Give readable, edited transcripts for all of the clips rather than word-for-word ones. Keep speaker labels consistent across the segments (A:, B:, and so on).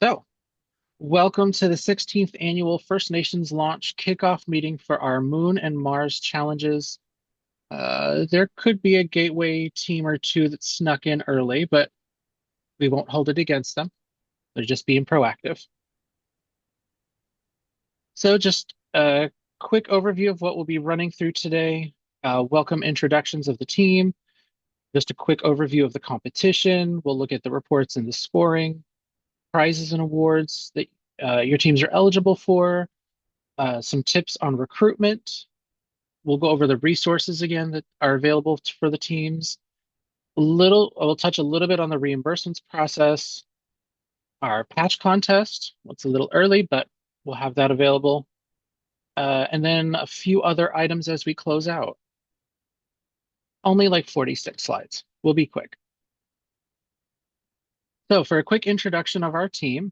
A: So, welcome to the 16th annual First Nations launch kickoff meeting for our Moon and Mars challenges. There could be a gateway team or two that snuck in early, but we won't hold it against them. They're just being proactive. So, just a quick overview of what we'll be running through today. Welcome introductions of the team, just a quick overview of the competition. We'll look at the reports and the scoring, prizes and awards that your teams are eligible for, some tips on recruitment. We'll go over the resources again that are available for the teams. We'll touch a little bit on the reimbursements process, our patch contest. It's a little early, but we'll have that available. And then a few other items as we close out. Only like 46 slides. We'll be quick. So for a quick introduction of our team,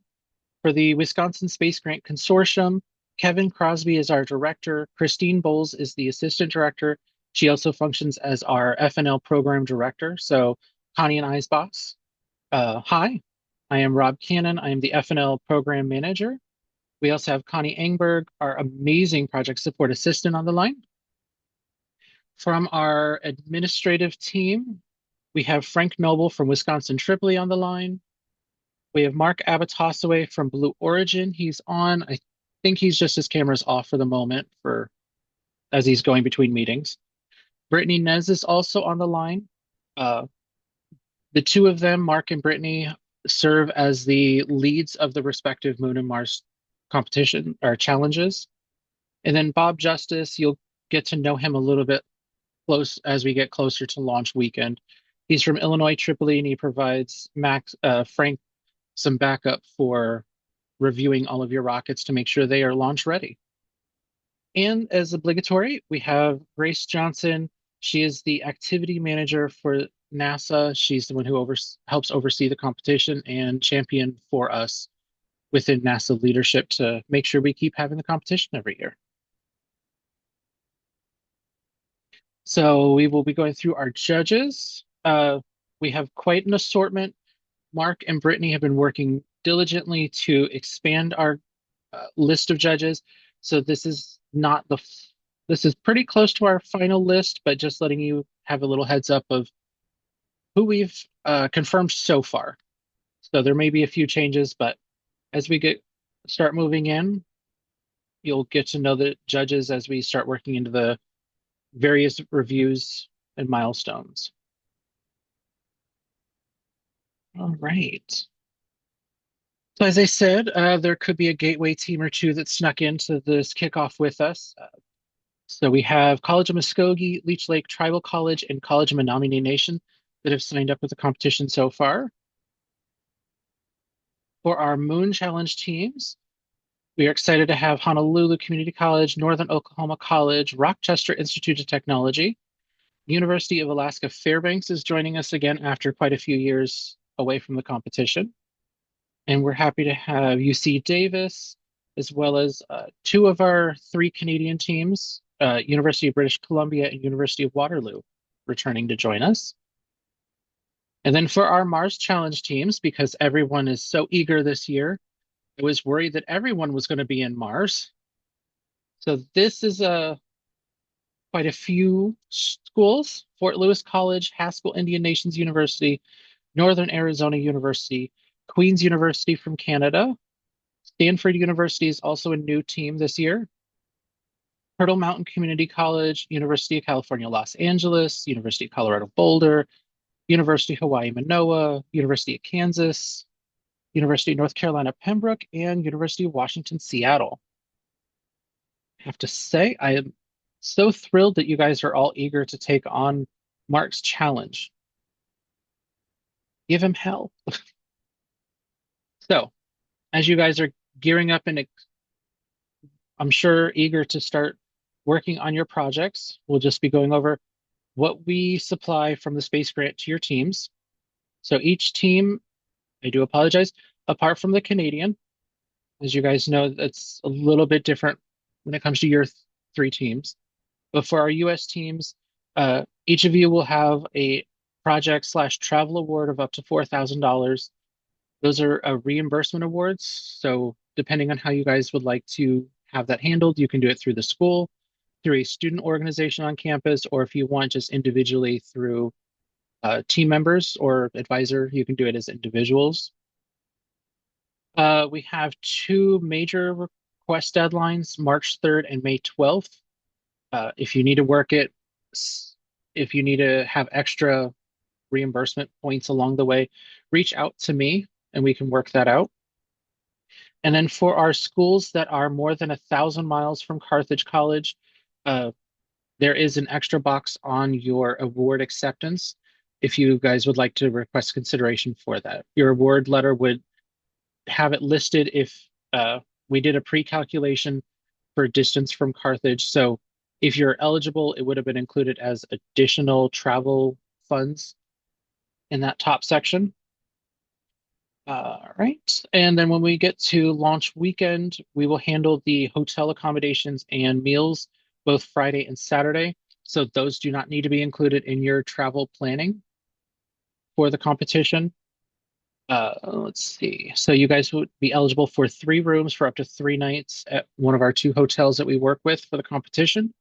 A: for the Wisconsin Space Grant Consortium, Kevin Crosby is our director. Christine Bowles is the assistant director. She also functions as our FNL program director. So Connie and I's boss. Hi, I am Rob Cannon. I am the FNL program manager. We also have Connie Engberg, our amazing project support assistant on the line. From our administrative team, we have Frank Noble from Wisconsin Tripoli on the line. We have Mark Abatosaway from Blue Origin. He's on. I think he's just his camera's off for the moment for as he's going between meetings. Brittany Nez is also on the line. Uh, the two of them, Mark and Brittany, serve as the leads of the respective Moon and Mars competition or challenges. And then Bob Justice, you'll get to know him a little bit close as we get closer to launch weekend. He's from Illinois Tripoli, and he provides Frank some backup for reviewing all of your rockets to make sure they are launch ready. And as obligatory, we have Grace Johnson. She is the activity manager for NASA. She's the one who helps oversee the competition and champion for us within NASA leadership to make sure we keep having the competition every year. So we will be going through our judges. We have quite an assortment. Mark and Brittany have been working diligently to expand our list of judges. So this is pretty close to our final list, but just letting you have a little heads up of who we've confirmed so far. So there may be a few changes, but as we start moving in, you'll get to know the judges as we start working into the various reviews and milestones. All right. So as I said, there could be a gateway team or two that snuck into this kickoff with us. So we have College of Muskogee, Leech Lake Tribal College, and College of Menominee Nation that have signed up with the competition so far. For our Moon Challenge teams, we are excited to have Honolulu Community College, Northern Oklahoma College, Rochester Institute of Technology, University of Alaska Fairbanks is joining us again after quite a few years away from the competition. And we're happy to have UC Davis, as well as two of our three Canadian teams, University of British Columbia and University of Waterloo, returning to join us. And then for our Mars Challenge teams, because everyone is so eager this year, I was worried that everyone was going to be in Mars. So this is quite a few schools: Fort Lewis College, Haskell Indian Nations University, Northern Arizona University, Queen's University from Canada. Stanford University is also a new team this year. Turtle Mountain Community College, University of California, Los Angeles, University of Colorado Boulder, University of Hawaii Manoa, University of Kansas, University of North Carolina Pembroke, and University of Washington Seattle. I have to say, I am so thrilled that you guys are all eager to take on Mark's challenge. Give him hell. So, as you guys are gearing up and I'm sure eager to start working on your projects, we'll just be going over what we supply from the Space Grant to your teams. So each team, I do apologize, apart from the Canadian, as you guys know, that's a little bit different when it comes to your three teams. But for our US teams, each of you will have a project/travel award of up to $4,000. Those are reimbursement awards. So depending on how you guys would like to have that handled, you can do it through the school, through a student organization on campus, or if you want just individually through team members or advisor, you can do it as individuals. We have two major request deadlines, March 3rd and May 12th. If you need to work it, if you need to have extra reimbursement points along the way, reach out to me and we can work that out. And then for our schools that are more than 1,000 miles from Carthage College, uh, there is an extra box on your award acceptance if you guys would like to request consideration for that. Your award letter would have it listed if we did a pre-calculation for distance from Carthage. So if you're eligible, it would have been included as additional travel funds in that top section. All right. And then when we get to launch weekend, we will handle the hotel accommodations and meals both Friday and Saturday. So those do not need to be included in your travel planning for the competition. Let's see. So you guys would be eligible for 3 rooms for up to 3 nights at one of our 2 hotels that we work with for the competition.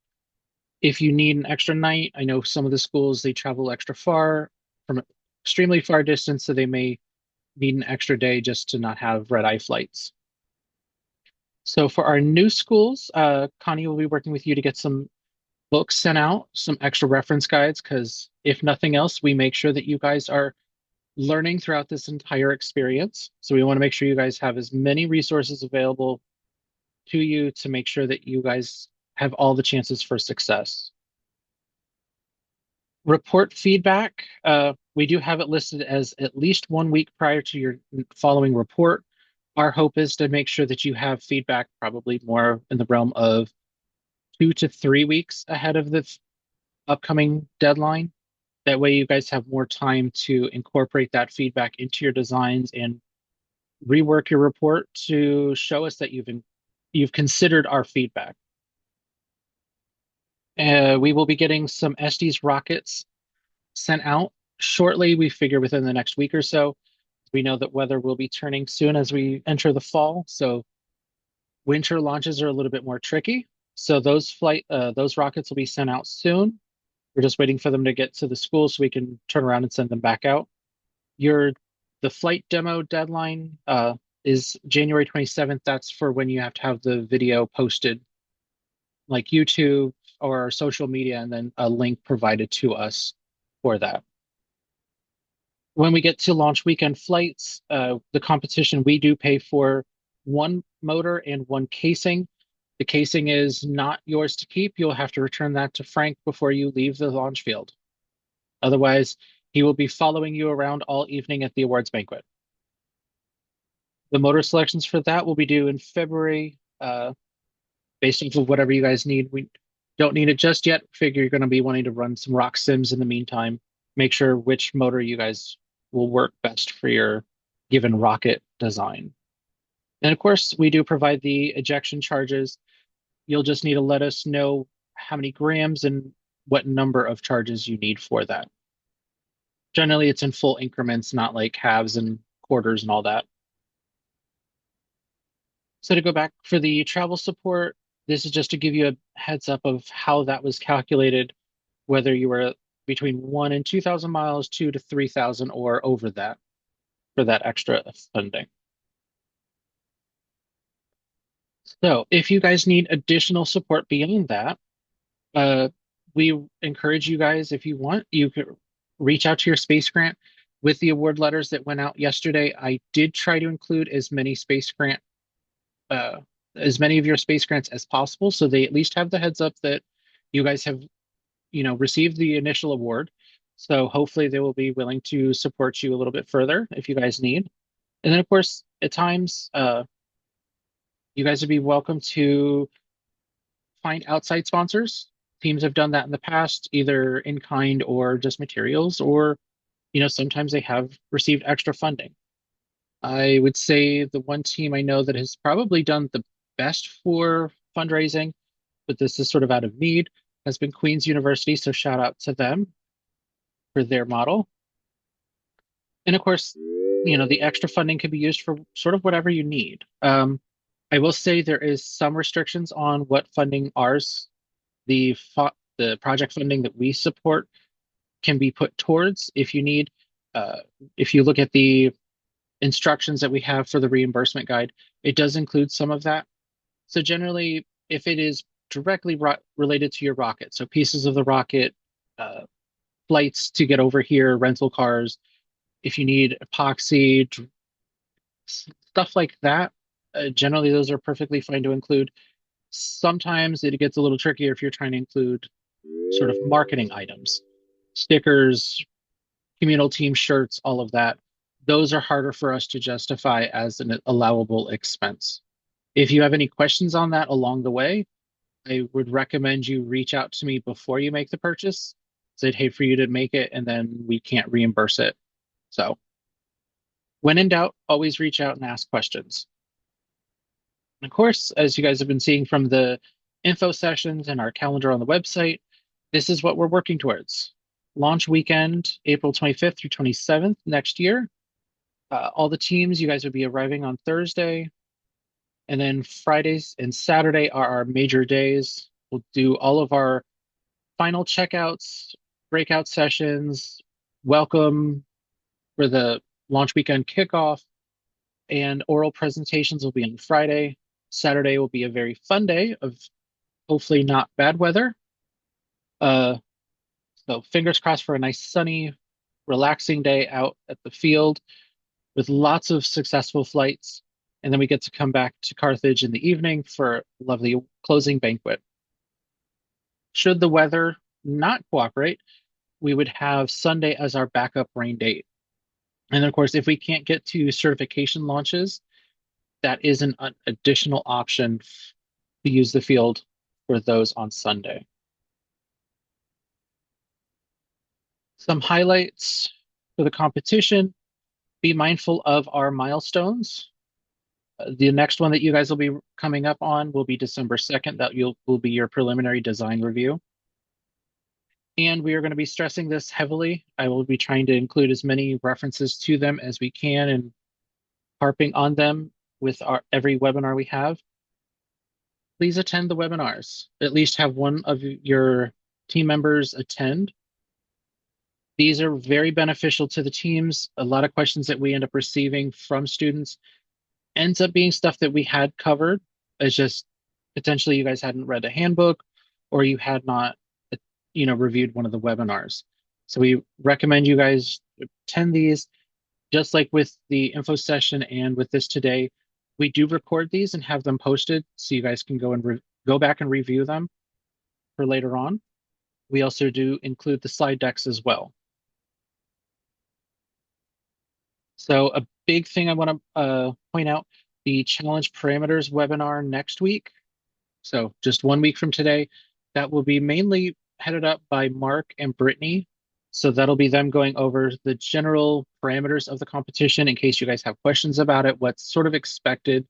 A: If you need an extra night, I know some of the schools they travel extra far from extremely far distance, so they may need an extra day just to not have red eye flights. So for our new schools, Connie will be working with you to get some books sent out, some extra reference guides, because if nothing else, we make sure that you guys are learning throughout this entire experience. So we want to make sure you guys have as many resources available to you to make sure that you guys have all the chances for success. Report feedback. We do have it listed as at least 1 week prior to your following report. Our hope is to make sure that you have feedback probably more in the realm of 2 to 3 weeks ahead of the upcoming deadline. That way, you guys have more time to incorporate that feedback into your designs and rework your report to show us that you've considered our feedback. We will be getting some Estes rockets sent out shortly. We figure within the next week or so. We know that weather will be turning soon as we enter the fall, so winter launches are a little bit more tricky. So those rockets will be sent out soon. We're just waiting for them to get to the school so we can turn around and send them back out. Your the flight demo deadline is January 27th. That's for when you have to have the video posted, like YouTube or social media, and then a link provided to us for that. When we get to launch weekend flights, the competition, we do pay for one motor and one casing. The casing is not yours to keep. You'll have to return that to Frank before you leave the launch field. Otherwise, he will be following you around all evening at the awards banquet. The motor selections for that will be due in February, based on whatever you guys need. We don't need it just yet. Figure you're going to be wanting to run some rock sims in the meantime. Make sure which motor you guys will work best for your given rocket design. And of course, we do provide the ejection charges. You'll just need to let us know how many grams and what number of charges you need for that. Generally, it's in full increments, not like halves and quarters and all that. So to go back for the travel support, this is just to give you a heads up of how that was calculated, whether you were between 1 and 2,000 miles, 2 to 3,000, or over that for that extra funding. So if you guys need additional support beyond that, uh, we encourage you guys, if you want, you could reach out to your space grant with the award letters that went out yesterday. I did try to include uh, as many of your space grants as possible, so they at least have the heads up that you guys have, received the initial award. So hopefully they will be willing to support you a little bit further if you guys need. And then of course, at times, you guys would be welcome to find outside sponsors. Teams have done that in the past, either in kind or just materials, or sometimes they have received extra funding. I would say the one team I know that has probably done the best for fundraising, but this is sort of out of need, has been Queen's University. So shout out to them for their model. And of course, the extra funding can be used for sort of whatever you need. I will say there is some restrictions on what funding ours, the project funding that we support can be put towards if you need. Uh, if you look at the instructions that we have for the reimbursement guide, it does include some of that. So generally, if it is directly related to your rocket, so pieces of the rocket, uh, flights to get over here, rental cars, if you need epoxy, stuff like that, generally those are perfectly fine to include. Sometimes it gets a little trickier if you're trying to include sort of marketing items, stickers, communal team shirts, all of that. Those are harder for us to justify as an allowable expense. If you have any questions on that along the way, I would recommend you reach out to me before you make the purchase. So I'd hate for you to make it and then we can't reimburse it. So when in doubt, always reach out and ask questions. And of course, as you guys have been seeing from the info sessions and our calendar on the website, this is what we're working towards. Launch weekend, April 25th through 27th next year. All the teams, you guys would be arriving on Thursday. And then Fridays and Saturday are our major days. We'll do all of our final checkouts, breakout sessions, welcome for the launch weekend kickoff, and oral presentations will be on Friday. Saturday will be a very fun day of hopefully not bad weather. Uh, so fingers crossed for a nice sunny, relaxing day out at the field with lots of successful flights. And then we get to come back to Carthage in the evening for a lovely closing banquet. Should the weather not cooperate, we would have Sunday as our backup rain date. And of course, if we can't get to certification launches, that is an additional option to use the field for those on Sunday. Some highlights for the competition. Be mindful of our milestones. The next one that you guys will be coming up on will be December 2nd. That will be your preliminary design review. And we are going to be stressing this heavily. I will be trying to include as many references to them as we can and harping on them with every webinar we have. Please attend the webinars. At least have one of your team members attend. These are very beneficial to the teams. A lot of questions that we end up receiving from students ends up being stuff that we had covered. It's just potentially you guys hadn't read a handbook or you had not, reviewed one of the webinars. So we recommend you guys attend these. Just like with the info session and with this today, we do record these and have them posted so you guys can go and go back and review them for later on. We also do include the slide decks as well. So a big thing I want to point out, the challenge parameters webinar next week. So just 1 week from today, that will be mainly headed up by Mark and Brittany. So that'll be them going over the general parameters of the competition in case you guys have questions about it, what's sort of expected,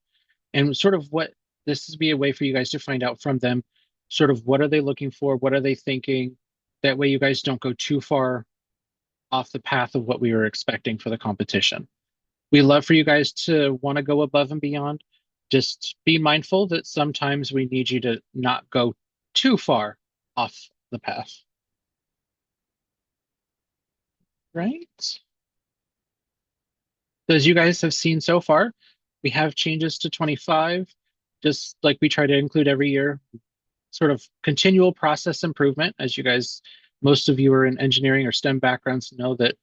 A: and sort of what this will be a way for you guys to find out from them, sort of what are they looking for, what are they thinking. That way you guys don't go too far off the path of what we were expecting for the competition. We love for you guys to want to go above and beyond. Just be mindful that sometimes we need you to not go too far off the path. Right? So as you guys have seen so far, we have changes to 25, just like we try to include every year, sort of continual process improvement. As you guys, most of you are in engineering or STEM backgrounds know that,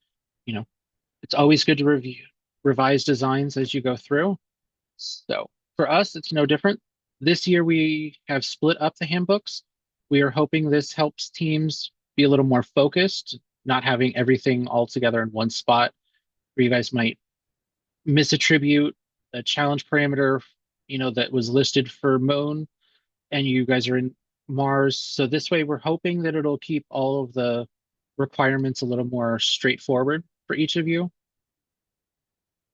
A: it's always good to revise designs as you go through. So for us, it's no different. This year we have split up the handbooks. We are hoping this helps teams be a little more focused, not having everything all together in one spot where you guys might misattribute a challenge parameter, that was listed for Moon and you guys are in Mars. So this way we're hoping that it'll keep all of the requirements a little more straightforward for each of you.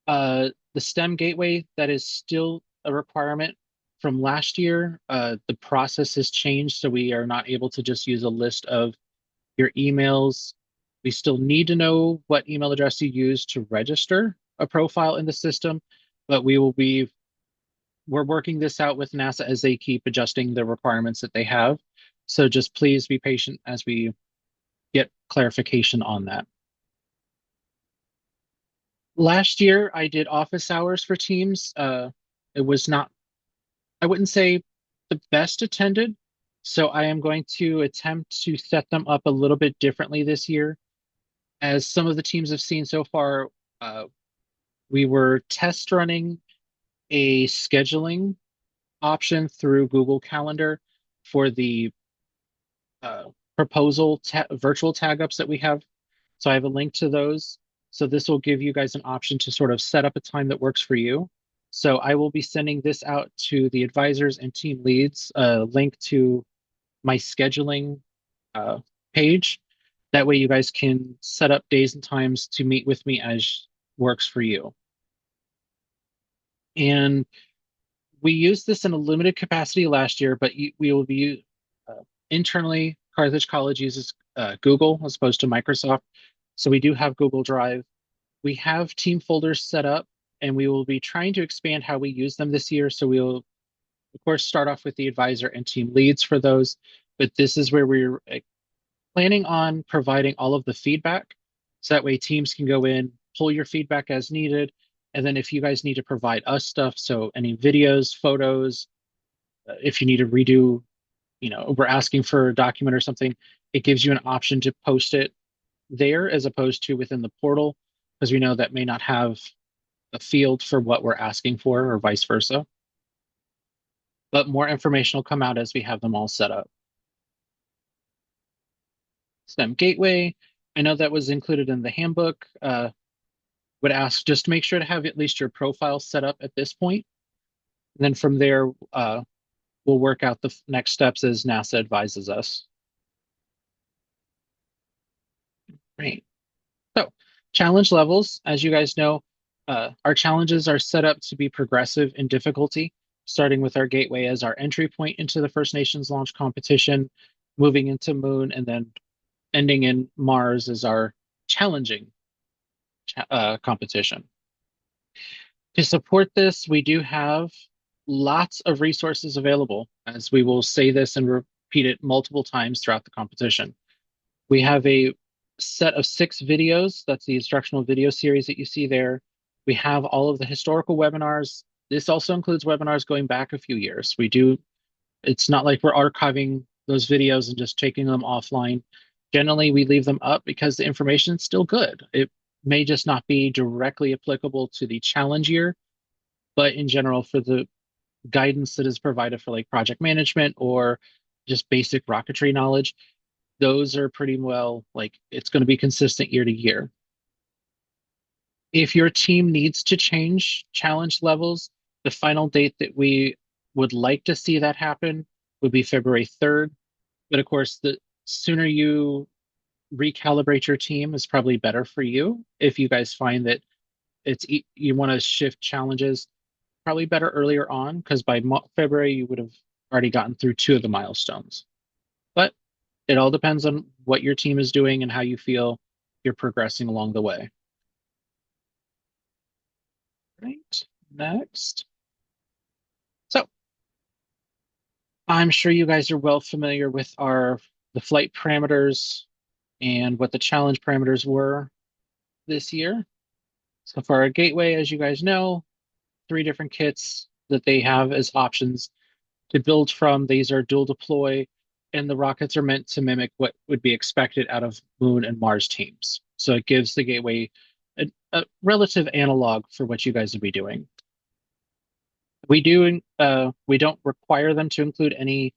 A: The STEM gateway, that is still a requirement from last year. The process has changed, so we are not able to just use a list of your emails. We still need to know what email address you use to register, a profile in the system, but we're working this out with NASA as they keep adjusting the requirements that they have. So just please be patient as we get clarification on that. Last year, I did office hours for teams. It was not, I wouldn't say the best attended. So I am going to attempt to set them up a little bit differently this year. As some of the teams have seen so far, uh, we were test running a scheduling option through Google Calendar for the uh, virtual tag ups that we have. So I have a link to those. So this will give you guys an option to sort of set up a time that works for you. So I will be sending this out to the advisors and team leads, a link to my scheduling uh, page. That way you guys can set up days and times to meet with me as works for you. And we used this in a limited capacity last year, but we will be internally, Carthage College uses Google as opposed to Microsoft. So we do have Google Drive. We have team folders set up, and we will be trying to expand how we use them this year. So we'll, of course, start off with the advisor and team leads for those. But this is where we're planning on providing all of the feedback. So that way teams can go in, pull your feedback as needed. And then if you guys need to provide us stuff, so any videos, photos, if you need to redo, we're asking for a document or something, it gives you an option to post it there as opposed to within the portal, because we know that may not have a field for what we're asking for or vice versa. But more information will come out as we have them all set up. STEM Gateway, I know that was included in the handbook. Would ask just to make sure to have at least your profile set up at this point. And then from there, we'll work out the next steps as NASA advises us. Great. So, challenge levels, as you guys know, our challenges are set up to be progressive in difficulty, starting with our gateway as our entry point into the First Nations launch competition, moving into Moon, and then ending in Mars as our challenging competition. To support this, we do have lots of resources available, as we will say this and repeat it multiple times throughout the competition. We have a set of 6 videos. That's the instructional video series that you see there. We have all of the historical webinars. This also includes webinars going back a few years. It's not like we're archiving those videos and just taking them offline. Generally, we leave them up because the information is still good. It may just not be directly applicable to the challenge year, but in general, for the guidance that is provided for like project management or just basic rocketry knowledge, those are pretty well like it's going to be consistent year to year. If your team needs to change challenge levels, the final date that we would like to see that happen would be February 3rd. But of course, the sooner you recalibrate your team is probably better for you. If you guys find that you want to shift challenges, probably better earlier on, because by February you would have already gotten through 2 of the milestones. But it all depends on what your team is doing and how you feel you're progressing along the way. Right, next. So I'm sure you guys are well familiar with the flight parameters and what the challenge parameters were this year. So for our gateway, as you guys know, 3 different kits that they have as options to build from. These are dual deploy, and the rockets are meant to mimic what would be expected out of Moon and Mars teams. So it gives the gateway a relative analog for what you guys would be doing. We don't require them to include any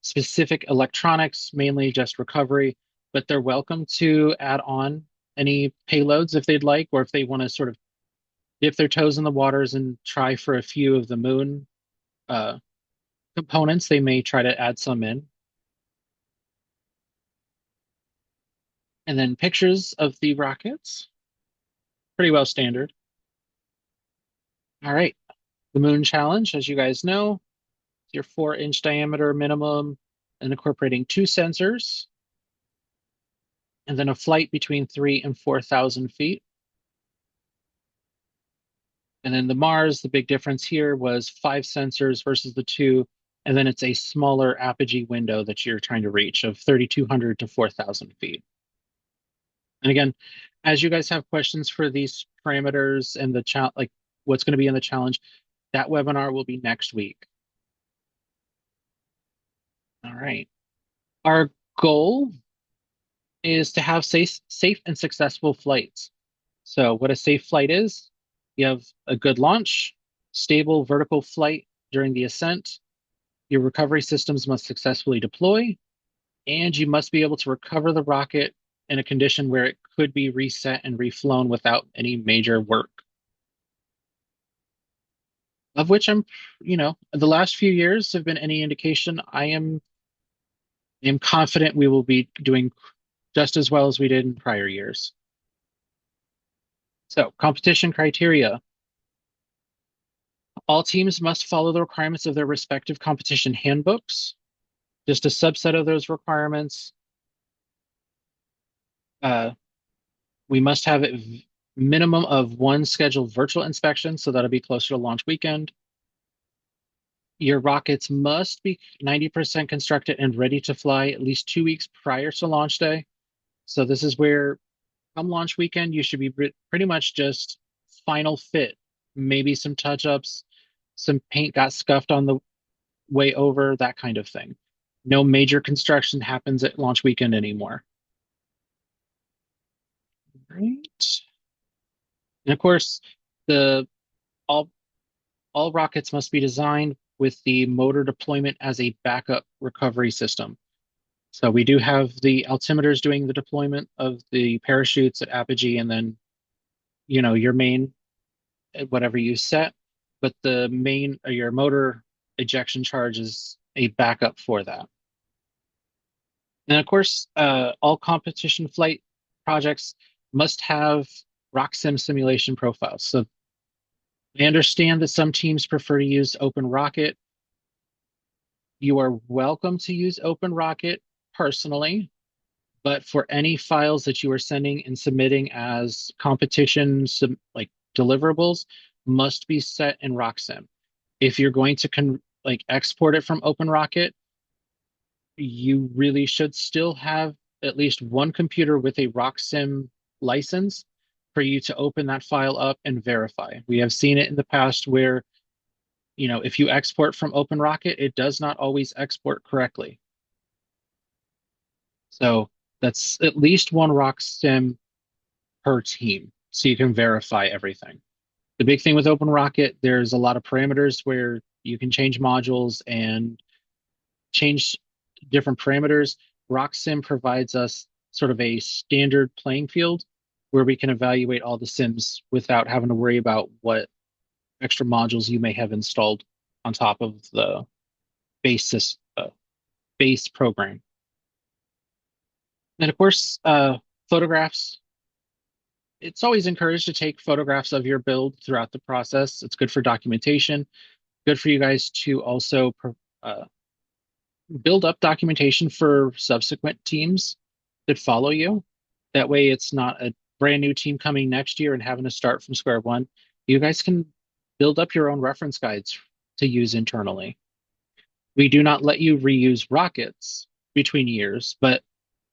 A: specific electronics, mainly just recovery, but they're welcome to add on any payloads if they'd like, or if they want to sort of dip their toes in the waters and try for a few of the Moon components, they may try to add some in. And then pictures of the rockets, pretty well standard. All right, the Moon Challenge, as you guys know, your 4-inch diameter minimum and incorporating 2 sensors, and then a flight between 3,000 and 4,000 feet. And then the Mars, the big difference here was 5 sensors versus the two. And then it's a smaller apogee window that you're trying to reach of 3,200 to 4,000 feet. And again, as you guys have questions for these parameters and the like what's going to be in the challenge, that webinar will be next week. All right. Our goal is to have safe and successful flights. So what a safe flight is, you have a good launch, stable vertical flight during the ascent. Your recovery systems must successfully deploy, and you must be able to recover the rocket in a condition where it could be reset and reflown without any major work. Of which the last few years have been any indication, I am confident we will be doing just as well as we did in prior years. So, competition criteria. All teams must follow the requirements of their respective competition handbooks. Just a subset of those requirements. Uh, we must have a minimum of one scheduled virtual inspection, so that'll be closer to launch weekend. Your rockets must be 90% constructed and ready to fly at least 2 weeks prior to launch day. So this is where, come launch weekend, you should be pretty much just final fit, maybe some touch-ups, some paint got scuffed on the way over, that kind of thing. No major construction happens at launch weekend anymore. Right. And of course, the all all rockets must be designed with the motor deployment as a backup recovery system. So we do have the altimeters doing the deployment of the parachutes at apogee, and then your main whatever you set, but the main your motor ejection charge is a backup for that. And of course, all competition flight projects must have RockSim simulation profiles. So I understand that some teams prefer to use OpenRocket. You are welcome to use OpenRocket personally, but for any files that you are sending and submitting as competition like deliverables, must be set in RockSim. If you're going to export it from OpenRocket, you really should still have at least one computer with a RockSim license for you to open that file up and verify. We have seen it in the past where, if you export from OpenRocket, it does not always export correctly. So that's at least one RockSim per team, so you can verify everything. The big thing with OpenRocket, there's a lot of parameters where you can change modules and change different parameters. RockSim provides us sort of a standard playing field where we can evaluate all the sims without having to worry about what extra modules you may have installed on top of the base program. And of course, photographs. It's always encouraged to take photographs of your build throughout the process. It's good for documentation, good for you guys to also uh, build up documentation for subsequent teams that follow you. That way, it's not a brand new team coming next year and having to start from square one. You guys can build up your own reference guides to use internally. We do not let you reuse rockets between years, but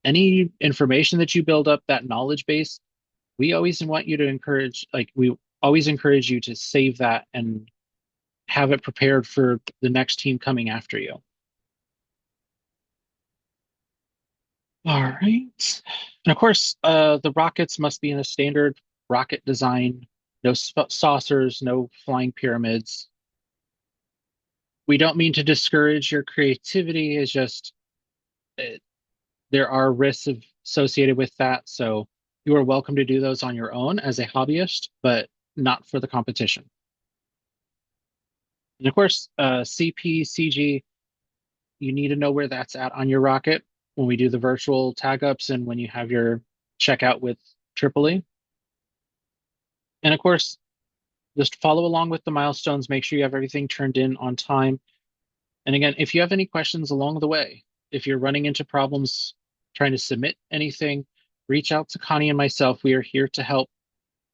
A: any information that you build up, that knowledge base, we always want you to we always encourage you to save that and have it prepared for the next team coming after you. All right. And of course, the rockets must be in a standard rocket design, no saucers, no flying pyramids. We don't mean to discourage your creativity, it's just uh, there are risks associated with that. So you are welcome to do those on your own as a hobbyist, but not for the competition. And of course, CP, CG, you need to know where that's at on your rocket when we do the virtual tag ups and when you have your checkout with Tripoli. And of course, just follow along with the milestones. Make sure you have everything turned in on time. And again, if you have any questions along the way, if you're running into problems trying to submit anything, reach out to Connie and myself. We are here to help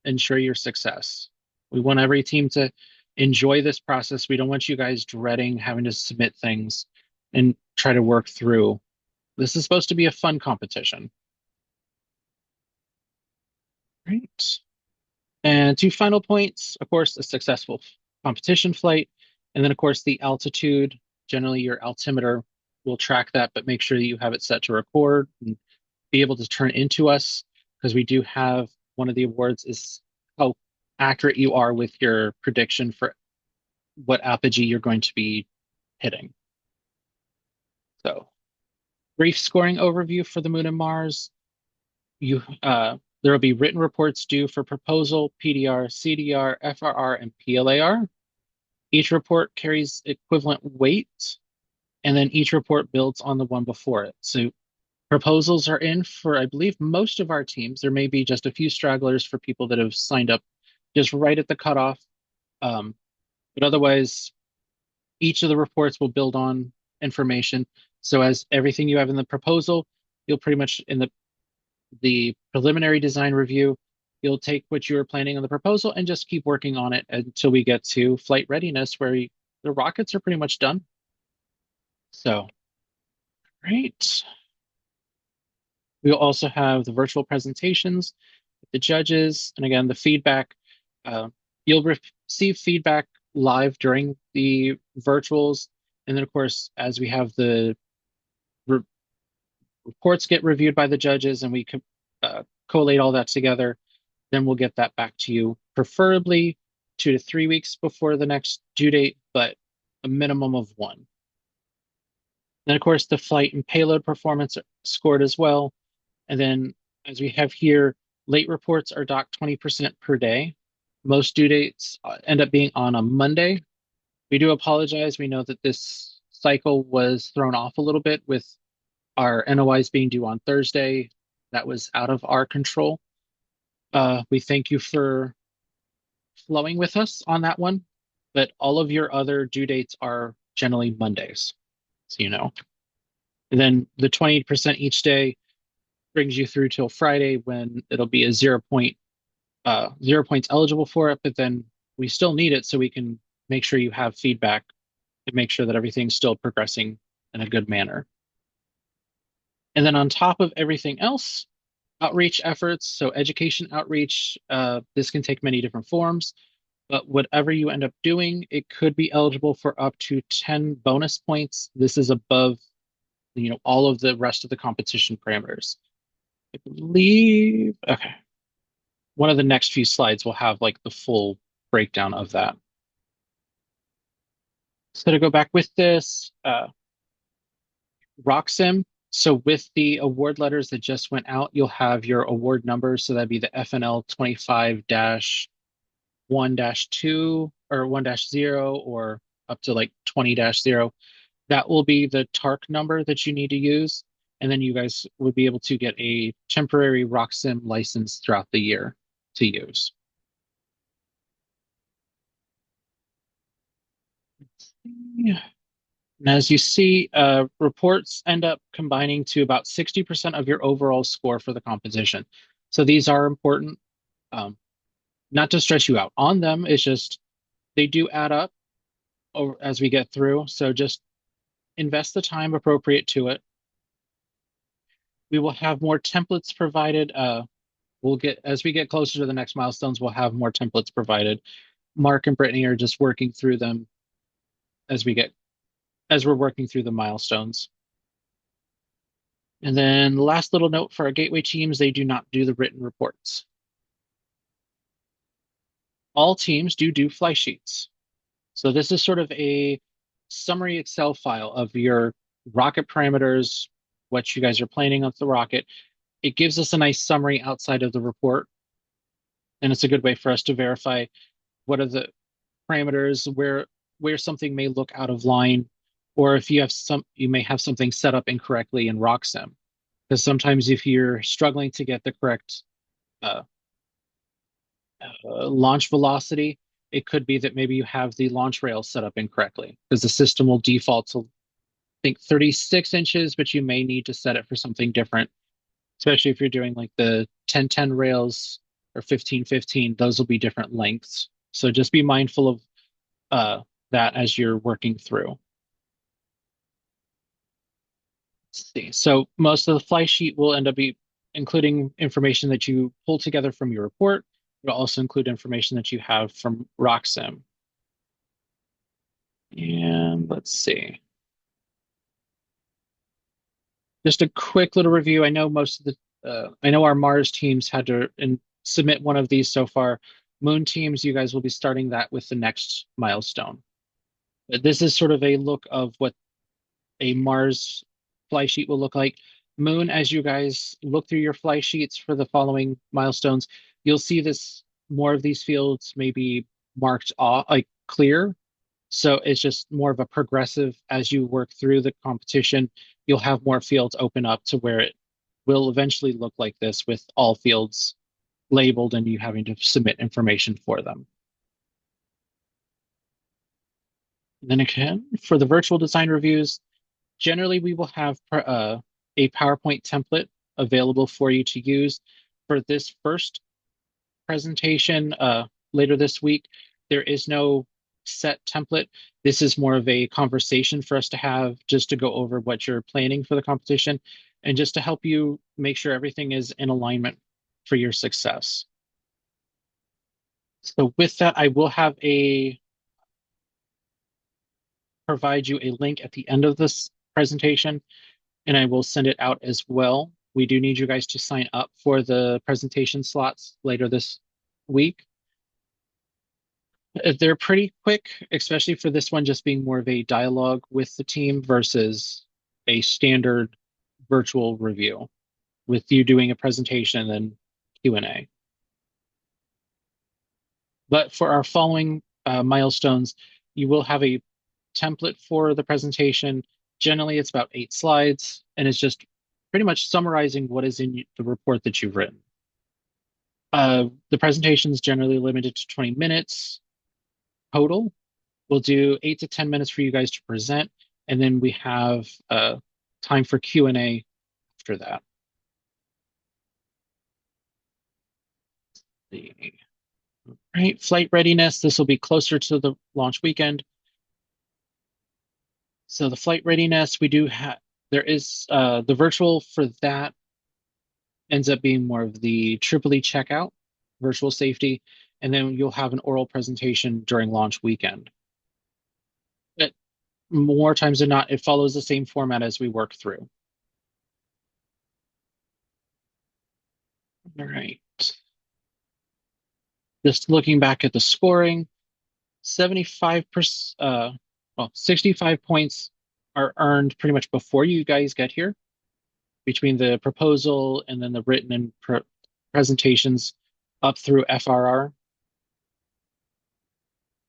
A: ensure your success. We want every team to enjoy this process. We don't want you guys dreading having to submit things and try to work through. This is supposed to be a fun competition. Right. And two final points, of course, a successful competition flight, and then of course the altitude. Generally, your altimeter will track that, but make sure that you have it set to record and be able to turn into us because we do have one of the awards is how accurate you are with your prediction for what apogee you're going to be hitting. So, brief scoring overview for the Moon and Mars. You there will be written reports due for proposal, PDR, CDR, FRR, and PLAR. Each report carries equivalent weight, and then each report builds on the one before it. So proposals are in for, I believe, most of our teams. There may be just a few stragglers for people that have signed up just right at the cutoff. But otherwise, each of the reports will build on information. So as everything you have in the proposal, you'll pretty much in the preliminary design review, you'll take what you were planning on the proposal and just keep working on it until we get to flight readiness, where the rockets are pretty much done. So, great. We'll also have the virtual presentations with the judges, and again, the feedback. Uh, you'll receive feedback live during the virtuals, and then of course, as we have the re reports get reviewed by the judges, and we can collate all that together, then we'll get that back to you, preferably 2 to 3 weeks before the next due date, but a minimum of one. Then, of course, the flight and payload performance are scored as well. And then, as we have here, late reports are docked 20% per day. Most due dates end up being on a Monday. We do apologize. We know that this cycle was thrown off a little bit with our NOIs being due on Thursday. That was out of our control. We thank you for flowing with us on that one, but all of your other due dates are generally Mondays, so you know. And then the 20% each day brings you through till Friday when it'll be a 0 points eligible for it, but then we still need it so we can make sure you have feedback to make sure that everything's still progressing in a good manner. And then on top of everything else, outreach efforts, so education outreach, this can take many different forms, but whatever you end up doing, it could be eligible for up to 10 bonus points. This is above, all of the rest of the competition parameters. I believe, okay. One of the next few slides will have like the full breakdown of that. So to go back with this, RockSim. So with the award letters that just went out, you'll have your award numbers. So that'd be the FNL25-1-2 or 1-0 or up to like 20-0. That will be the TARC number that you need to use. And then you guys would be able to get a temporary RockSim license throughout the year to use. And as you see, reports end up combining to about 60% of your overall score for the competition. So these are important. Not to stress you out on them, it's just they do add up as we get through. So just invest the time appropriate to it. We will have more templates provided. As we get closer to the next milestones, we'll have more templates provided. Mark and Brittany are just working through them as we're working through the milestones. And then the last little note for our gateway teams, they do not do the written reports. All teams do fly sheets. So this is sort of a summary Excel file of your rocket parameters, what you guys are planning with the rocket. It gives us a nice summary outside of the report. And it's a good way for us to verify what are the parameters, where something may look out of line, or if you may have something set up incorrectly in RockSim. Because sometimes if you're struggling to get the correct launch velocity, it could be that maybe you have the launch rail set up incorrectly, because the system will default to, I think, 36 inches, but you may need to set it for something different, especially if you're doing like the 10-10 rails or 15-15, those will be different lengths. So just be mindful of that as you're working through. Let's see. So most of the fly sheet will end up including information that you pull together from your report. It'll also include information that you have from RockSim. And let's see. Just a quick little review. I know I know our Mars teams had to submit one of these so far. Moon teams, you guys will be starting that with the next milestone. But this is sort of a look of what a Mars fly sheet will look like. Moon, as you guys look through your fly sheets for the following milestones, you'll see this more of these fields may be marked off, like clear. So it's just more of a progressive as you work through the competition, you'll have more fields open up to where it will eventually look like this with all fields labeled and you having to submit information for them. And then again, for the virtual design reviews, generally we will have a PowerPoint template available for you to use. For this first presentation later this week, there is no set template. This is more of a conversation for us to have just to go over what you're planning for the competition and just to help you make sure everything is in alignment for your success. So with that, I will provide you a link at the end of this presentation, and I will send it out as well. We do need you guys to sign up for the presentation slots later this week. They're pretty quick, especially for this one just being more of a dialogue with the team versus a standard virtual review with you doing a presentation and then Q&A. But for our following milestones, you will have a template for the presentation. Generally, it's about 8 slides, and it's just pretty much summarizing what is in the report that you've written. The presentation is generally limited to 20 minutes total. We'll do 8 to 10 minutes for you guys to present, and then we have time for Q&A after that. Right, flight readiness. This will be closer to the launch weekend. So the flight readiness, there is the virtual for that ends up being more of the Tripoli checkout, virtual safety, and then you'll have an oral presentation during launch weekend. But more times than not, it follows the same format as we work through. All right. Just looking back at the scoring, 75%, 65 points are earned pretty much before you guys get here, between the proposal and then the written and presentations up through FRR.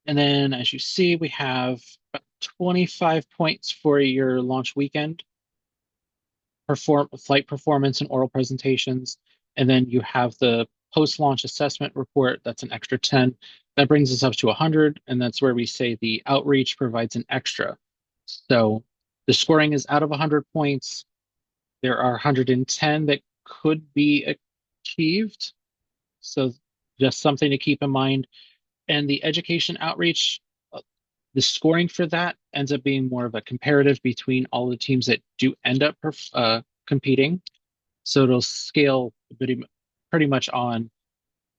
A: And then as you see, we have about 25 points for your launch weekend, flight performance and oral presentations. And then you have the post-launch assessment report, that's an extra 10. That brings us up to 100, and that's where we say the outreach provides an extra. So the scoring is out of 100 points. There are 110 that could be achieved. So just something to keep in mind. And the education outreach, the scoring for that ends up being more of a comparative between all the teams that do end up competing. So it'll scale pretty much on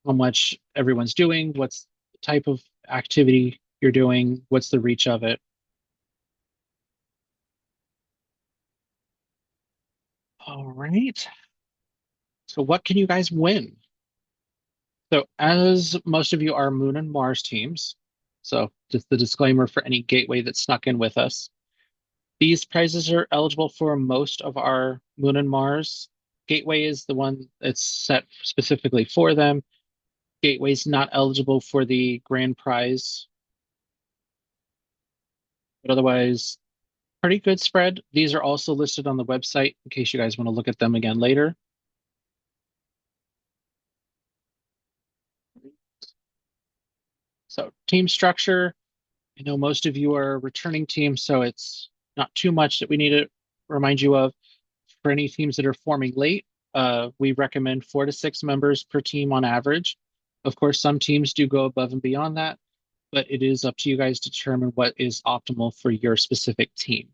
A: how much everyone's doing, what's the type of activity you're doing, what's the reach of it. All right. So what can you guys win? So as most of you are Moon and Mars teams, so just the disclaimer for any gateway that snuck in with us, these prizes are eligible for most of our Moon and Mars. Gateway is the one that's set specifically for them. Gateway's not eligible for the grand prize, but otherwise, pretty good spread. These are also listed on the website in case you guys want to look at them again later. So team structure, I know most of you are returning teams, so it's not too much that we need to remind you of. For any teams that are forming late, we recommend 4 to 6 members per team on average. Of course, some teams do go above and beyond that, but it is up to you guys to determine what is optimal for your specific team.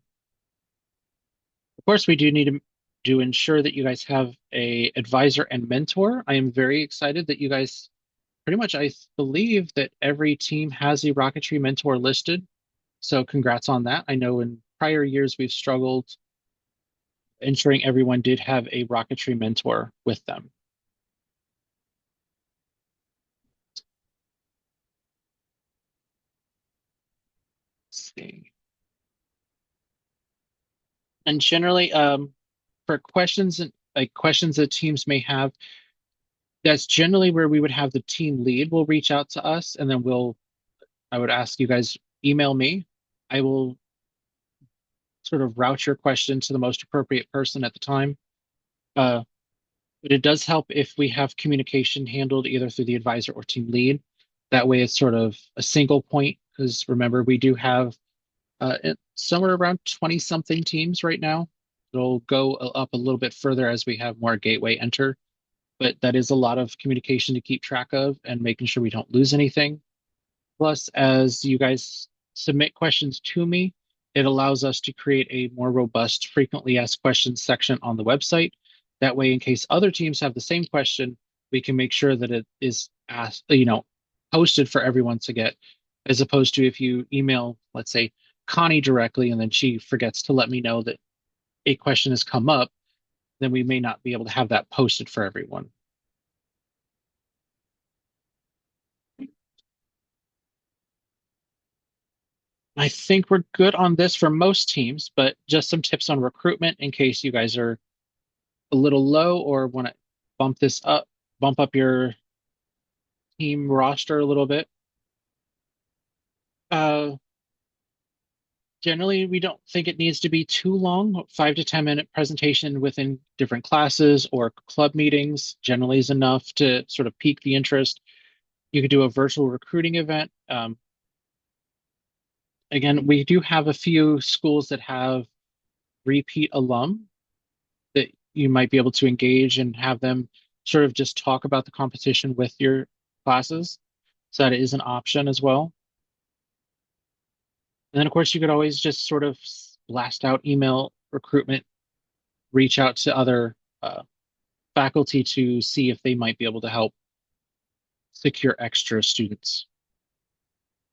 A: Of course, we do need to ensure that you guys have a advisor and mentor. I am very excited that you guys pretty much, I believe that every team has a rocketry mentor listed. So congrats on that. I know in prior years we've struggled ensuring everyone did have a rocketry mentor with them. Let's see. And generally, for questions and like questions that teams may have, that's generally where we would have the team lead will reach out to us, and then I would ask you guys email me. I will sort of route your question to the most appropriate person at the time. Uh, but it does help if we have communication handled either through the advisor or team lead. That way, it's sort of a single point. Because remember, we do have somewhere around 20 something teams right now. It'll go up a little bit further as we have more gateway enter, but that is a lot of communication to keep track of and making sure we don't lose anything. Plus, as you guys submit questions to me, it allows us to create a more robust frequently asked questions section on the website. That way, in case other teams have the same question, we can make sure that it is asked, posted for everyone to get, as opposed to if you email, let's say, Connie directly and then she forgets to let me know that a question has come up, then we may not be able to have that posted for everyone. I think we're good on this for most teams, but just some tips on recruitment in case you guys are a little low or want to bump this up, bump up your team roster a little bit. Uh, Generally, we don't think it needs to be too long. 5 to 10 minute presentation within different classes or club meetings generally is enough to sort of pique the interest. You could do a virtual recruiting event. Again, we do have a few schools that have repeat alum that you might be able to engage and have them sort of just talk about the competition with your classes. So that is an option as well. And then, of course, you could always just sort of blast out email recruitment, reach out to other faculty to see if they might be able to help secure extra students.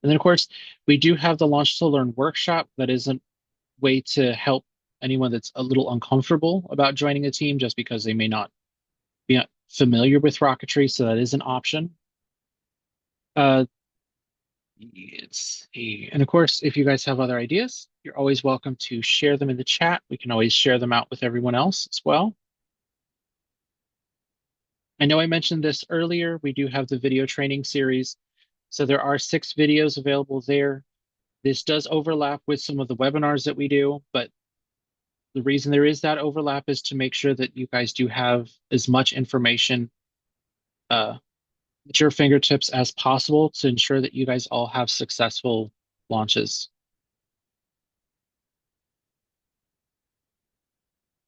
A: And then, of course, we do have the Launch to Learn workshop that is a way to help anyone that's a little uncomfortable about joining a team just because they may not be familiar with rocketry. So that is an option. Uh, let's see. And of course, if you guys have other ideas, you're always welcome to share them in the chat. We can always share them out with everyone else as well. I know I mentioned this earlier. We do have the video training series. So there are 6 videos available there. This does overlap with some of the webinars that we do, but the reason there is that overlap is to make sure that you guys do have as much information uh, at your fingertips as possible to ensure that you guys all have successful launches.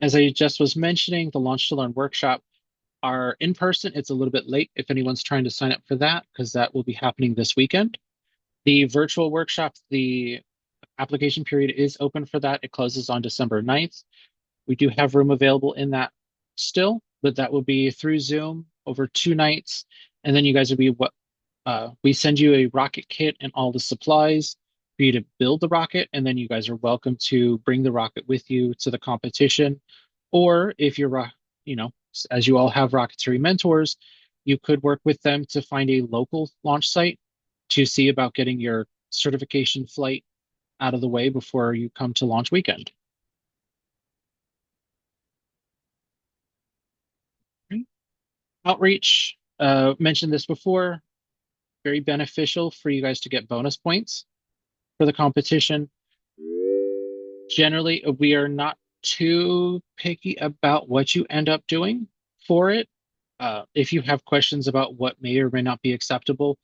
A: As I just was mentioning, the Launch to Learn workshop are in person. It's a little bit late if anyone's trying to sign up for that because that will be happening this weekend. The virtual workshop, the application period is open for that. It closes on December 9th. We do have room available in that still, but that will be through Zoom over 2 nights. And then you guys will be we send you a rocket kit and all the supplies for you to build the rocket, and then you guys are welcome to bring the rocket with you to the competition. Or if you're, as you all have rocketry mentors, you could work with them to find a local launch site to see about getting your certification flight out of the way before you come to launch weekend. Outreach, mentioned this before, very beneficial for you guys to get bonus points for the competition. Generally, we are not too picky about what you end up doing for it. If you have questions about what may or may not be acceptable,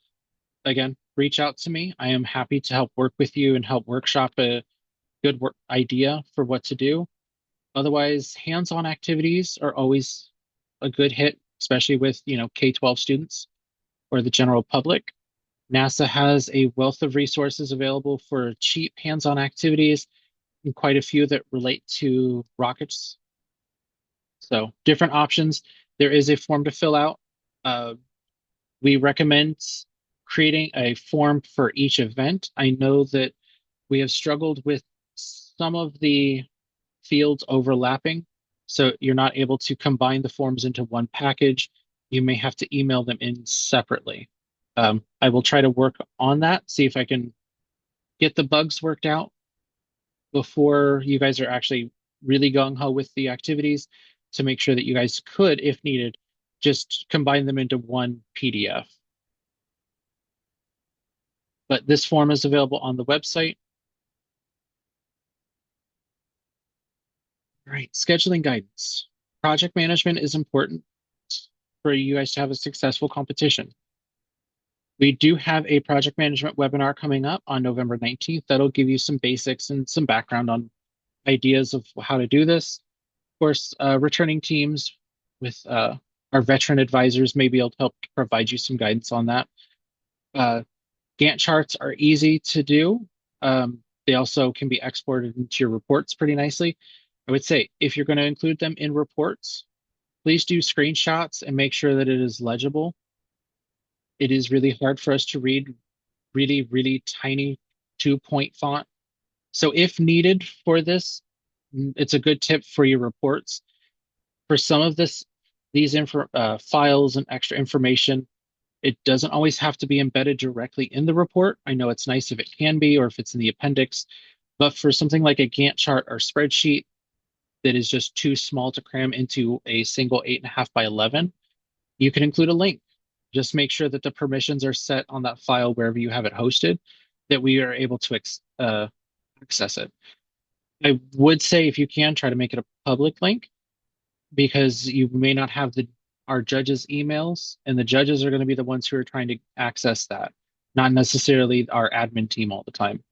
A: again, reach out to me. I am happy to help work with you and help workshop a good idea for what to do. Otherwise, hands-on activities are always a good hit, especially with, K-12 students. or the general public. NASA has a wealth of resources available for cheap hands-on activities and quite a few that relate to rockets. So different options. There is a form to fill out. Uh, we recommend creating a form for each event. I know that we have struggled with some of the fields overlapping, so you're not able to combine the forms into one package. You may have to email them in separately. I will try to work on that, see if I can get the bugs worked out before you guys are actually really gung-ho with the activities to make sure that you guys could, if needed, just combine them into one PDF. But this form is available on the website. All right, scheduling guidance. Project management is important for you guys to have a successful competition. We do have a project management webinar coming up on November 19th. That'll give you some basics and some background on ideas of how to do this. Of course, returning teams with our veteran advisors may be able to help provide you some guidance on that. Uh, Gantt charts are easy to do. They also can be exported into your reports pretty nicely. I would say if you're going to include them in reports, please do screenshots and make sure that it is legible. It is really hard for us to read really, really tiny 2-point font. So if needed for this, it's a good tip for your reports. For some of these files and extra information, it doesn't always have to be embedded directly in the report. I know it's nice if it can be, or if it's in the appendix, but for something like a Gantt chart or spreadsheet that is just too small to cram into a single 8.5 by 11, you can include a link. Just make sure that the permissions are set on that file wherever you have it hosted, that we are able to access it. I would say if you can, try to make it a public link because you may not have our judges' emails, and the judges are going to be the ones who are trying to access that, not necessarily our admin team all the time.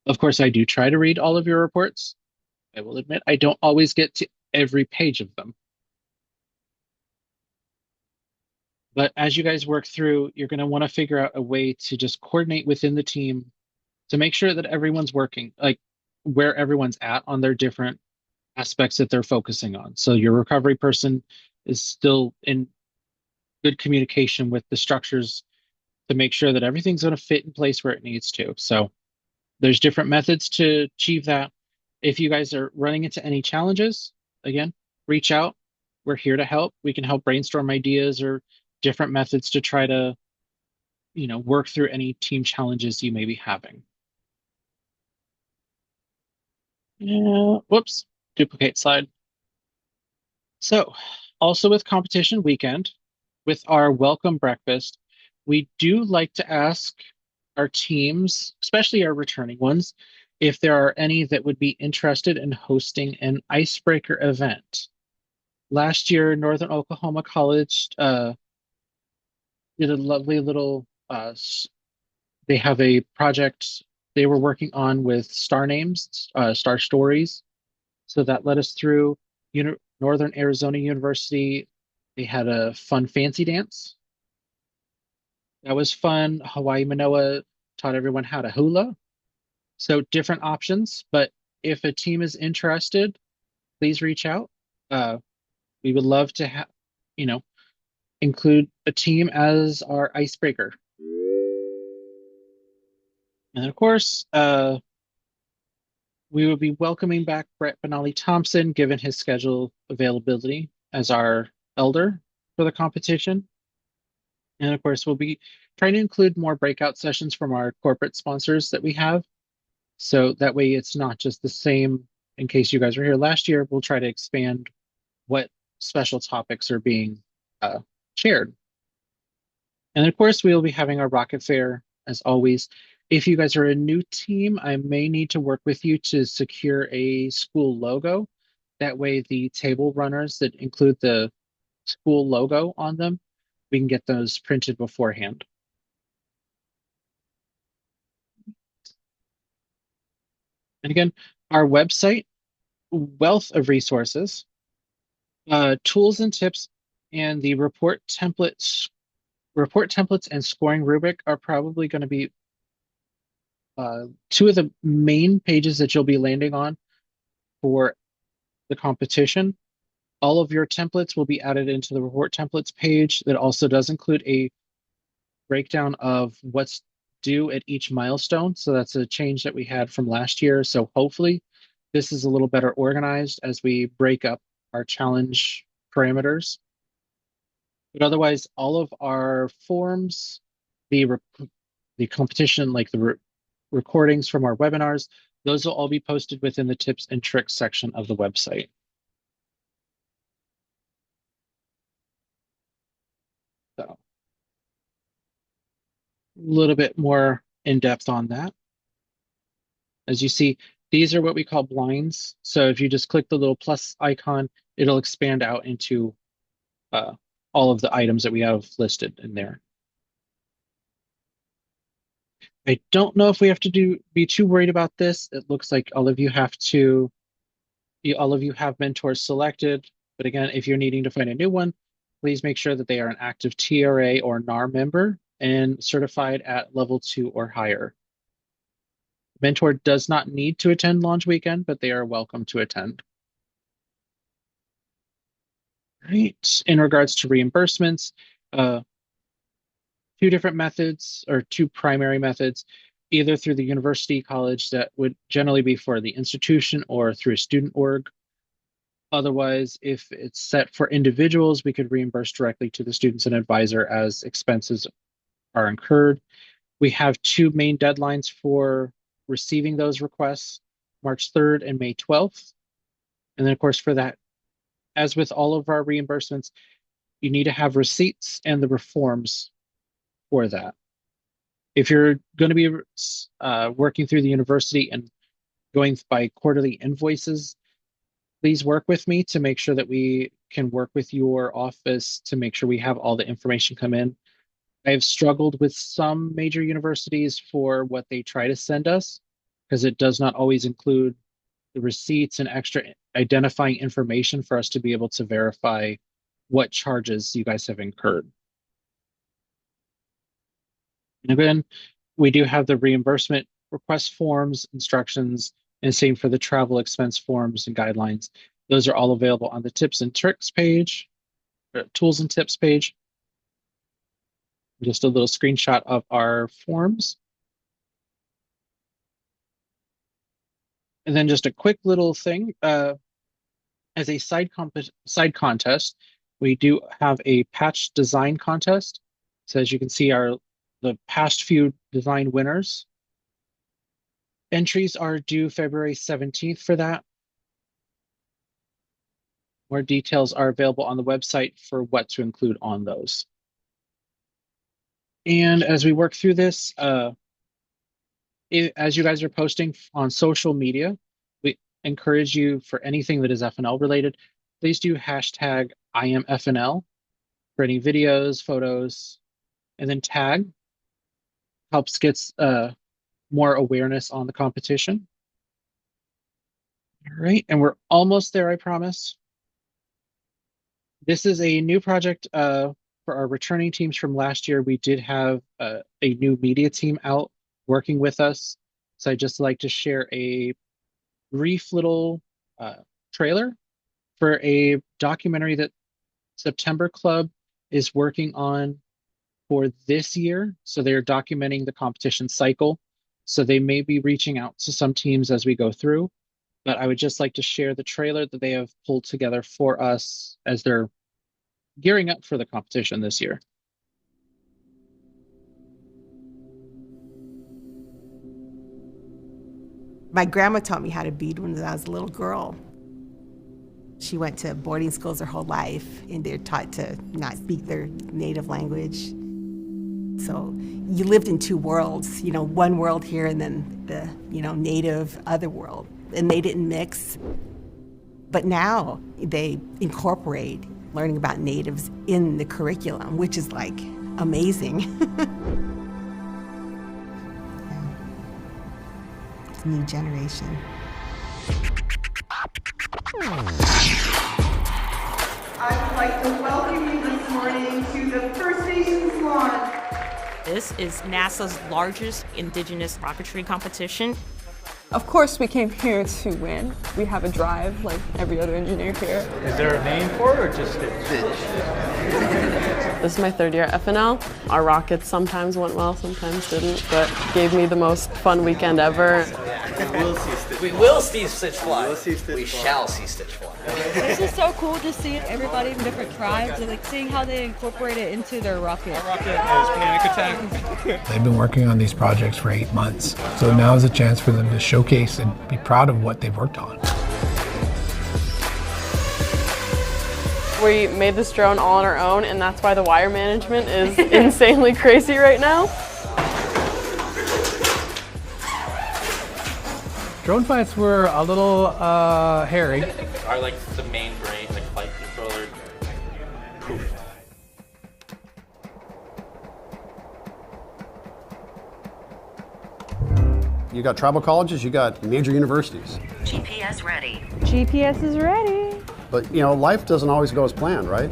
A: Of course, I do try to read all of your reports. I will admit I don't always get to every page of them. But as you guys work through, you're going to want to figure out a way to just coordinate within the team to make sure that everyone's working, like where everyone's at on their different aspects that they're focusing on. So your recovery person is still in good communication with the structures to make sure that everything's going to fit in place where it needs to. So there's different methods to achieve that. If you guys are running into any challenges, again, reach out. We're here to help. We can help brainstorm ideas or different methods to try to, work through any team challenges you may be having. Yeah, whoops, duplicate slide. So, also with competition weekend, with our welcome breakfast, we do like to ask our teams, especially our returning ones, if there are any that would be interested in hosting an icebreaker event. Last year, Northern Oklahoma College did a lovely little, they have a project they were working on with star names, star stories. So that led us through Northern Arizona University. They had a fun fancy dance. That was fun. Hawaii Manoa taught everyone how to hula. So different options, but if a team is interested, please reach out. Uh, we would love to have, you know, include a team as our icebreaker. And of course, we will be welcoming back Brett Benali Thompson, given his schedule availability as our elder for the competition. And of course, we'll be trying to include more breakout sessions from our corporate sponsors that we have. So that way it's not just the same. In case you guys were here last year, we'll try to expand what special topics are being shared. And of course, we will be having our Rocket Fair as always. If you guys are a new team, I may need to work with you to secure a school logo. That way, the table runners that include the school logo on them, we can get those printed beforehand. And again, our website, wealth of resources, tools and tips, and the report templates report templates and scoring rubric are probably going to be two of the main pages that you'll be landing on for the competition. All of your templates will be added into the report templates page. That also does include a breakdown of what's due at each milestone. So that's a change that we had from last year. So hopefully this is a little better organized as we break up our challenge parameters. But otherwise, all of our forms, the the competition, like the recordings from our webinars, those will all be posted within the tips and tricks section of the website. So a little bit more in depth on that. As you see, these are what we call blinds. So if you just click the little plus icon, it'll expand out into uh, all of the items that we have listed in there. I don't know if we have to be too worried about this. It looks like all of you have mentors selected. But again, if you're needing to find a new one, please make sure that they are an active TRA or NAR member and certified at level 2 or higher. Mentor does not need to attend launch weekend, but they are welcome to attend. Right. In regards to reimbursements, two different methods or two primary methods, either through the university college that would generally be for the institution or through a student org. Otherwise, if it's set for individuals, we could reimburse directly to the students and advisor as expenses are incurred. We have two main deadlines for receiving those requests, March 3rd and May 12th. And then, of course, for that, as with all of our reimbursements, you need to have receipts and the reforms for that. If you're going to be working through the university and going by quarterly invoices, please work with me to make sure that we can work with your office to make sure we have all the information come in. I have struggled with some major universities for what they try to send us because it does not always include the receipts and extra identifying information for us to be able to verify what charges you guys have incurred. And again, we do have the reimbursement request forms, instructions, and same for the travel expense forms and guidelines. Those are all available on the tips and tricks page, tools and tips page. Just a little screenshot of our forms. And then just a quick little thing, as a side contest, we do have a patch design contest. So as you can see, the past few design winners. Entries are due February 17th for that. More details are available on the website for what to include on those. And as we work through this, as you guys are posting on social media, we encourage you for anything that is FNL related, please do hashtag #IamFNL for any videos, photos, and then tag. Helps gets more awareness on the competition. All right, and we're almost there, I promise. This is a new project for our returning teams from last year. We did have a new media team out working with us. So I'd just like to share a brief little trailer for a documentary that September Club is working on for this year. So they're documenting the competition cycle. So they may be reaching out to some teams as we go through. But I would just like to share the trailer that they have pulled together for us as they're gearing up for the competition this year.
B: My grandma taught me how to bead when I was a little girl. She went to boarding schools her whole life, and they're taught to not speak their native language. So you lived in two worlds, one world here and then the, native other world. And they didn't mix. But now they incorporate learning about natives in the curriculum, which is like amazing. It's a new generation.
C: I would like to welcome you this morning to the First Nations launch. This is NASA's largest indigenous rocketry competition.
D: Of course, we came here to win. We have a drive like every other engineer here.
E: Is there a name for it or just Stitch?
F: This is my third year at FNL. Our rockets sometimes went well, sometimes didn't, but gave me the most fun weekend ever.
E: We will see Stitch fly.
G: We shall see Stitch fly.
H: This is so cool to see everybody from different tribes and like seeing how they incorporate it into their rocket.
E: Our rocket is Panic Attack.
I: They've been working on these projects for 8 months, so now is a chance for them to showcase and be proud of what they've worked on.
F: We made this drone all on our own, and that's why the wire management is insanely crazy right now.
I: Drone fights were a little hairy.
E: Are like the main brain, like flight controller. Poof.
J: You got tribal colleges, you got major universities.
K: GPS ready.
H: GPS is ready.
J: But you know, life doesn't always go as planned, right?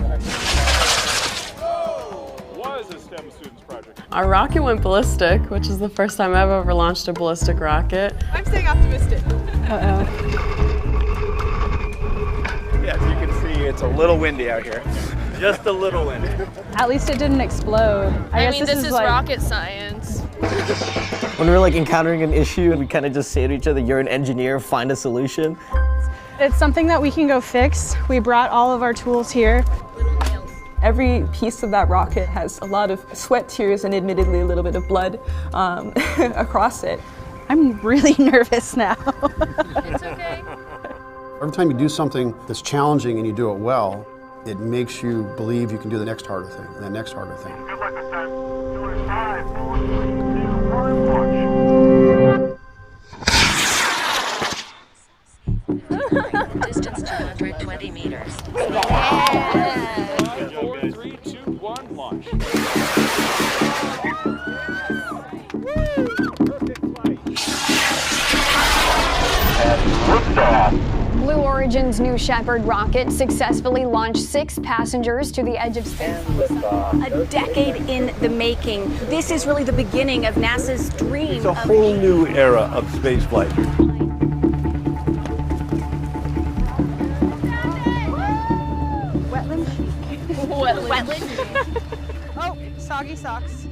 L: What is a STEM students project?
F: Our rocket went ballistic, which is the first time I've ever launched a ballistic rocket.
D: I'm staying optimistic.
H: Uh-oh.
L: Yes, you can see it's a little windy out here. Just a little windy.
H: At least it didn't explode. I guess
M: this is
H: like
M: rocket science.
G: When we're like encountering an issue, we kind of just say to each other, you're an engineer, find a solution.
H: it's something that we can go fix. We brought all of our tools here.
D: Every piece of that rocket has a lot of sweat, tears, and admittedly a little bit of blood across it.
H: I'm really nervous now.
M: It's okay.
J: Every time you do something that's challenging and you do it well, it makes you believe you can do the next harder thing, and the next harder thing.
K: Distance 220 meters.
L: Yeah. 4, 3, 2, 1, launch.
N: Blue Origin's New Shepard rocket successfully launched 6 passengers to the edge of space.
O: A decade in the making. This is really the beginning of NASA's dream.
L: It's a whole new era of spaceflight.
H: Wetland chic.
M: Wetland.
H: Oh, soggy socks.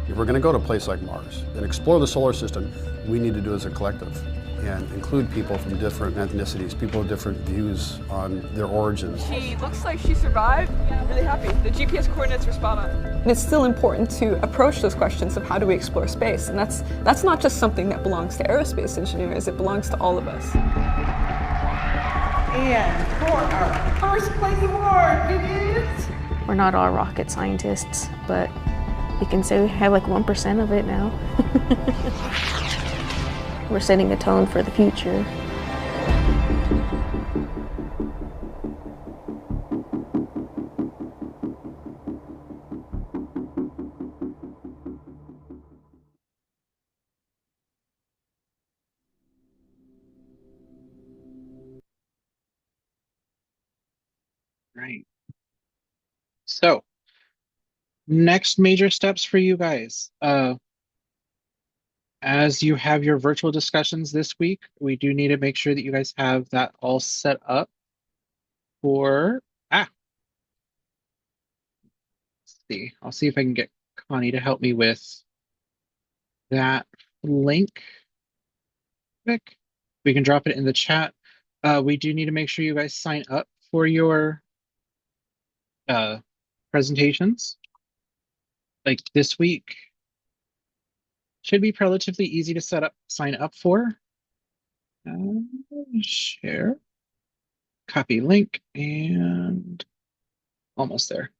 J: If we're going to go to a place like Mars and explore the solar system, we need to do it as a collective and include people from different ethnicities, people with different views on their origins.
D: She looks like she survived. I'm really happy. The GPS coordinates were spot on. And it's still important to approach those questions of how do we explore space, and that's not just something that belongs to aerospace engineers, it belongs to all of us.
B: And for our first place award, it is...
M: We're not all rocket scientists, but you can say we have like 1% of it now. We're setting a tone for the future.
A: Right. So, next major steps for you guys. As you have your virtual discussions this week, we do need to make sure that you guys have that all set up for, let's see. I'll see if I can get Connie to help me with that link. Quick. We can drop it in the chat. We do need to make sure you guys sign up for your presentations. Like this week should be relatively easy to sign up for. Share, copy link, and almost there.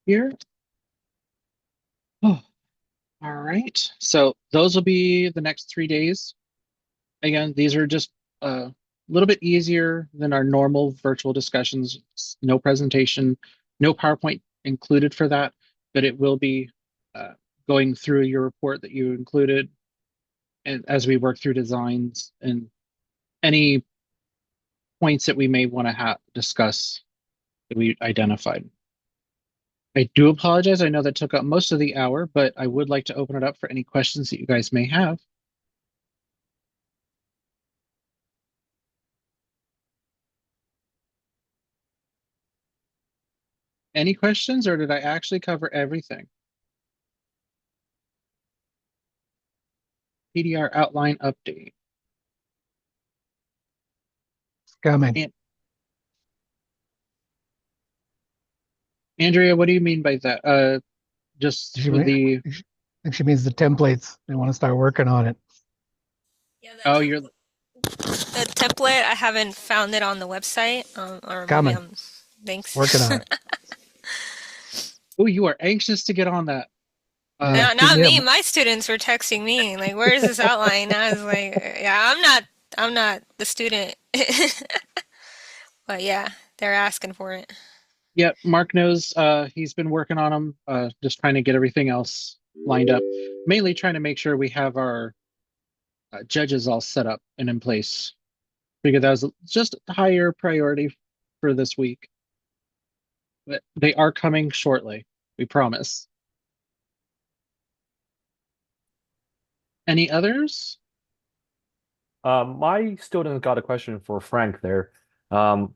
A: Here. Oh, all right. So those will be the next 3 days. Again, these are just a little bit easier than our normal virtual discussions. No presentation, no PowerPoint included for that, but it will be going through your report that you included, and as we work through designs and any points that we may want to discuss that we identified. I do apologize. I know that took up most of the hour, but I would like to open it up for any questions that you guys may have. Any questions, or did I actually cover everything? PDR outline update.
I: It's coming.
A: And Andrea, what do you mean by that? Just
I: She
A: for
I: mean-
A: the
I: I think she means the templates. They want to start working on it.
A: oh, you're
P: The template, I haven't found it on the website, or maybe
I: Coming.
P: thanks.
I: Working on it.
A: oh, you are anxious to get on that.
P: Not me. My students were texting me like, "Where is this outline?" I was like, "Yeah, I'm not the student." But yeah, they're asking for it.
A: Yeah, Mark knows he's been working on them, just trying to get everything else lined up. Mainly trying to make sure we have our judges all set up and in place. Because that was just a higher priority for this week. But they are coming shortly, we promise. Any others?
Q: My student got a question for Frank there. Um,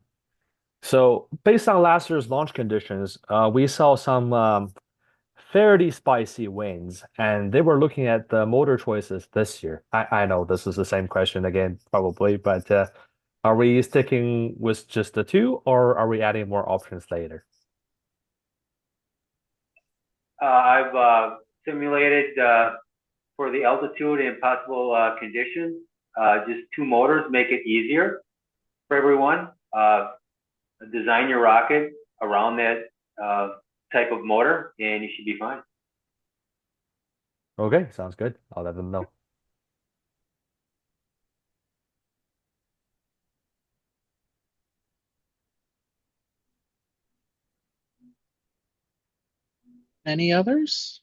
Q: so based on last year's launch conditions, we saw some fairly spicy winds, and they were looking at the motor choices this year. I know this is the same question again, probably, but are we sticking with just the two, or are we adding more options later?
R: I've simulated for the altitude and possible conditions. Just two motors make it easier for everyone. Design your rocket around that type of motor, and you should be fine.
Q: Okay, sounds good. I'll let them know.
A: Any others?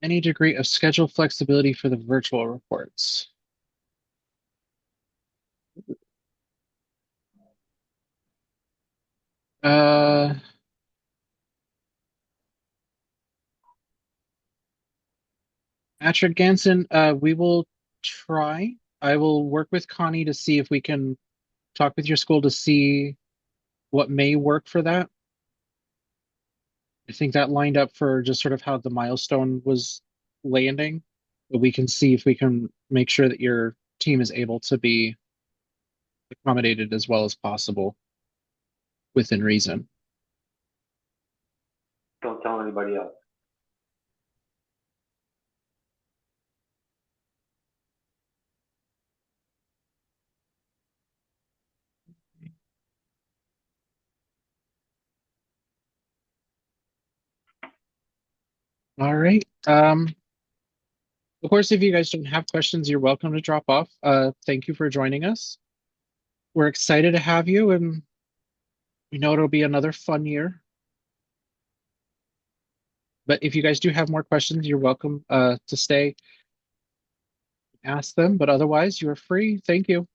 A: Any degree of schedule flexibility for the virtual reports? Uh, Patrick Ganson, we will try. I will work with Connie to see if we can talk with your school to see what may work for that. I think that lined up for just sort of how the milestone was landing, but we can see if we can make sure that your team is able to be accommodated as well as possible within reason.
R: Don't tell anybody else.
A: All right. Of course, if you guys don't have questions, you're welcome to drop off. Thank you for joining us. We're excited to have you, and we know it'll be another fun year. But if you guys do have more questions, you're welcome to stay, ask them. But otherwise, you're free. Thank you.